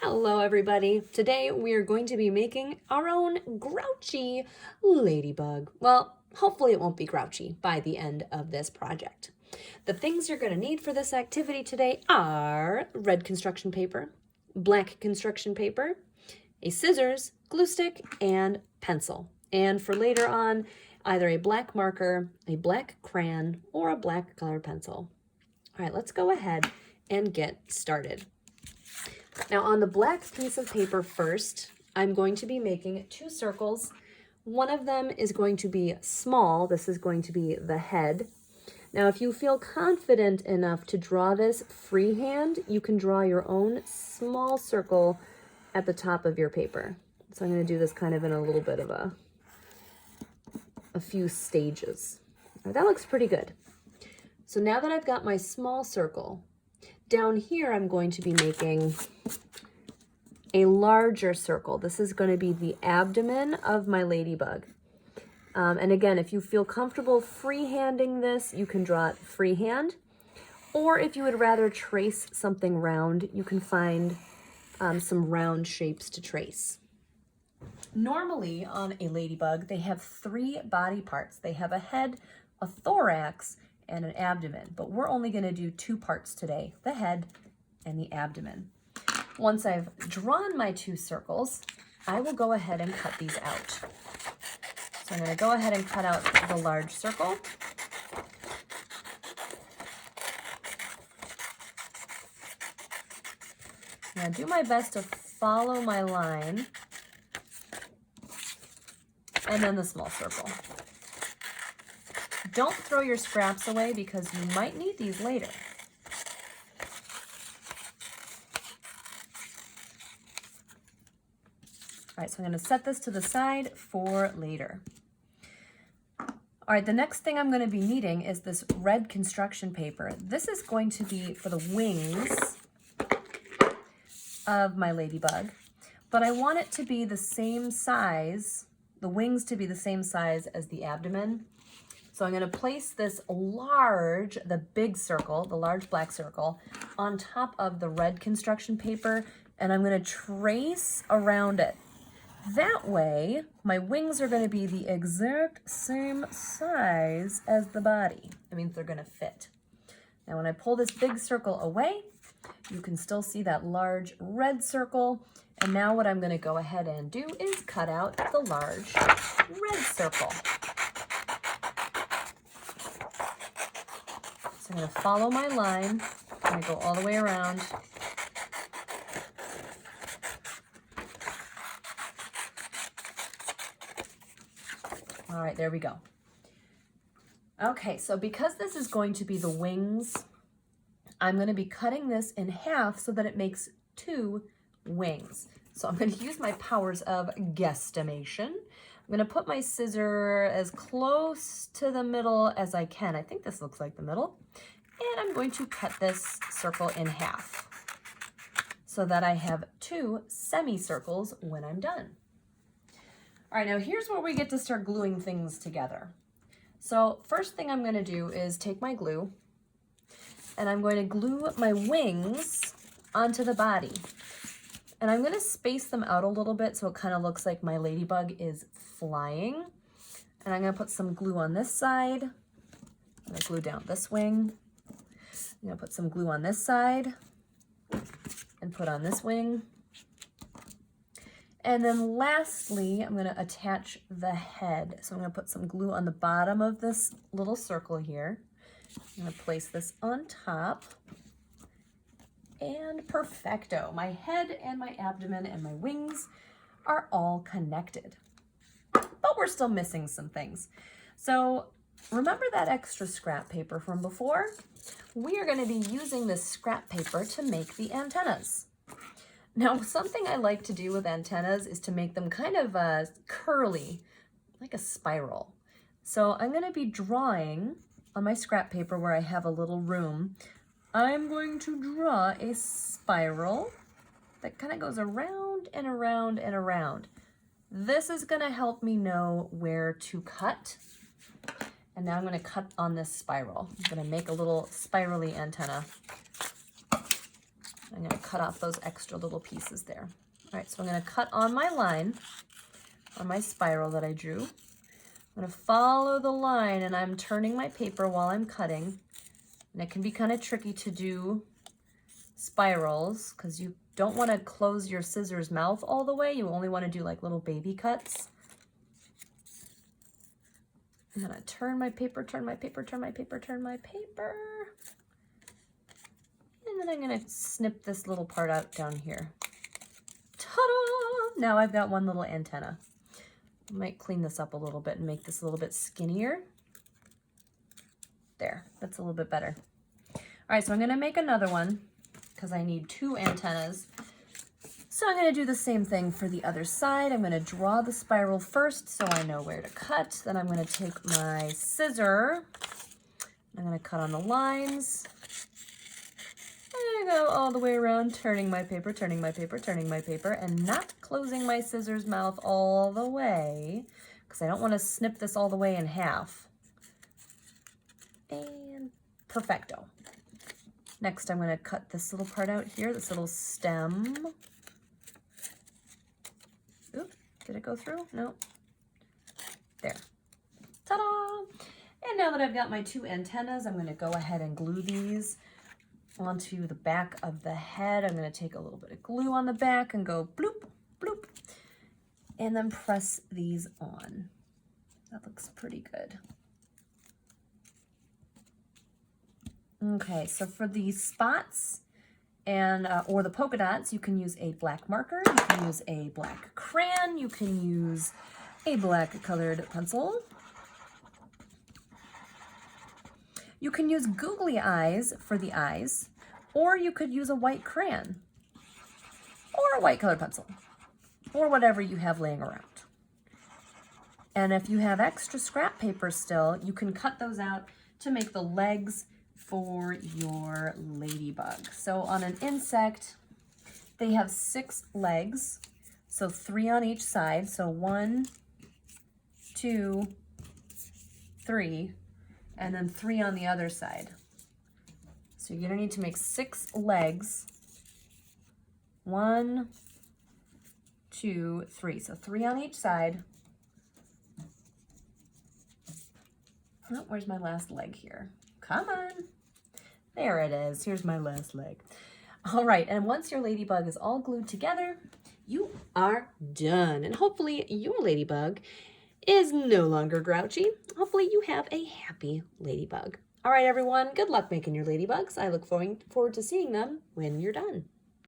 Hello everybody. Today we are going to be making our own grouchy ladybug. Well, hopefully it won't be grouchy by the end of this project. The things you're going to need for this activity today are red construction paper, black construction paper, a scissors, glue stick, and pencil. And for later on, either a black marker, a black crayon, or a black colored pencil. All right, let's go ahead and get started. Now on the black piece of paper first, I'm going to be making two circles. One of them is going to be small. This is going to be the head. Now if you feel confident enough to draw this freehand, you can draw your own small circle at the top of your paper. So I'm going to do this kind of in a little bit of a few stages. Now, that looks pretty good. So now that I've got my small circle, down here I'm going to be making a larger circle. This is going to be the abdomen of my ladybug. And again, if you feel comfortable freehanding this, you can draw it freehand. Or if you would rather trace something round, you can find some round shapes to trace. Normally on a ladybug, they have three body parts. They have a head, a thorax, and an abdomen, but we're only going to do two parts today, the head and the abdomen. Once I've drawn my two circles, I will go ahead and cut these out. So I'm going to go ahead and cut out the large circle. I'm going to do my best to follow my line, and then the small circle. Don't throw your scraps away because you might need these later. All right, so I'm going to set this to the side for later. All right, the next thing I'm going to be needing is this red construction paper. This is going to be for the wings of my ladybug, but I want it to be the same size, the wings to be the same size as the abdomen. So I'm going to place this large, the big circle, the large black circle, on top of the red construction paper, and I'm going to trace around it. That way, my wings are going to be the exact same size as the body. That means they're going to fit. Now when I pull this big circle away, you can still see that large red circle. And now what I'm going to go ahead and do is cut out the large red circle. So I'm going to follow my line. I'm going to go all the way around. All right, there we go. Okay, so because this is going to be the wings, I'm going to be cutting this in half so that it makes two wings. So I'm going to use my powers of guesstimation. I'm going to put my scissor as close to the middle as I can. I think this looks like the middle. And I'm going to cut this circle in half so that I have two semicircles when I'm done. All right, now here's where we get to start gluing things together. So first thing I'm going to do is take my glue and I'm going to glue my wings onto the body. And I'm going to space them out a little bit so it kind of looks like my ladybug is flying. And I'm going to put some glue on this side. I'm going to glue down this wing. I'm going to put some glue on this side and put on this wing. And then lastly, I'm going to attach the head. So I'm going to put some glue on the bottom of this little circle here. I'm going to place this on top. And perfecto. My head and my abdomen and my wings are all connected. But we're still missing some things. So remember that extra scrap paper from before? We are going to be using this scrap paper to make the antennas. Now, something I like to do with antennas is to make them kind of curly, like a spiral. So I'm going to be drawing on my scrap paper where I have a little room. I'm going to draw a spiral that kind of goes around and around and around. This is going to help me know where to cut. And now I'm going to cut on this spiral. I'm going to make a little spirally antenna. I'm going to cut off those extra little pieces there. All right, so I'm going to cut on my line, on my spiral that I drew. I'm going to follow the line, and I'm turning my paper while I'm cutting. And it can be kind of tricky to do spirals because you don't want to close your scissors mouth all the way. You only want to do like little baby cuts. I'm going to turn my paper, turn my paper, turn my paper, turn my paper. And then I'm going to snip this little part out down here. Ta-da! Now I've got one little antenna. I might clean this up a little bit and make this a little bit skinnier. There, that's a little bit better. All right, so I'm going to make another one because I need 2 antennas. So I'm going to do the same thing for the other side. I'm going to draw the spiral first so I know where to cut. Then I'm going to take my scissor. I'm going to cut on the lines. And I go all the way around, turning my paper, turning my paper, turning my paper, and not closing my scissors mouth all the way because I don't want to snip this all the way in half. And perfecto. Next, I'm going to cut this little part out here, this little stem. Oop, did it go through? No. There. Ta-da! And now that I've got my 2 antennas, I'm going to go ahead and glue these onto the back of the head. I'm going to take a little bit of glue on the back and go bloop, bloop, and then press these on. That looks pretty good. Okay, so for these spots and or the polka dots, you can use a black marker, you can use a black crayon, you can use a black colored pencil. You can use googly eyes for the eyes, or you could use a white crayon or a white colored pencil or whatever you have laying around. And if you have extra scrap paper still, you can cut those out to make the legs for your ladybug. So on an insect, they have 6 legs, so 3 on each side. So 1, 2, 3, and then 3 on the other side. So you're gonna need to make 6 legs. 1, 2, 3. So 3 on each side. Oh, where's my last leg here? Come on. There it is. Here's my last leg. All right, and once your ladybug is all glued together, you are done. And hopefully your ladybug is no longer grouchy. Hopefully you have a happy ladybug. All right, everyone, good luck making your ladybugs. I look forward to seeing them when you're done.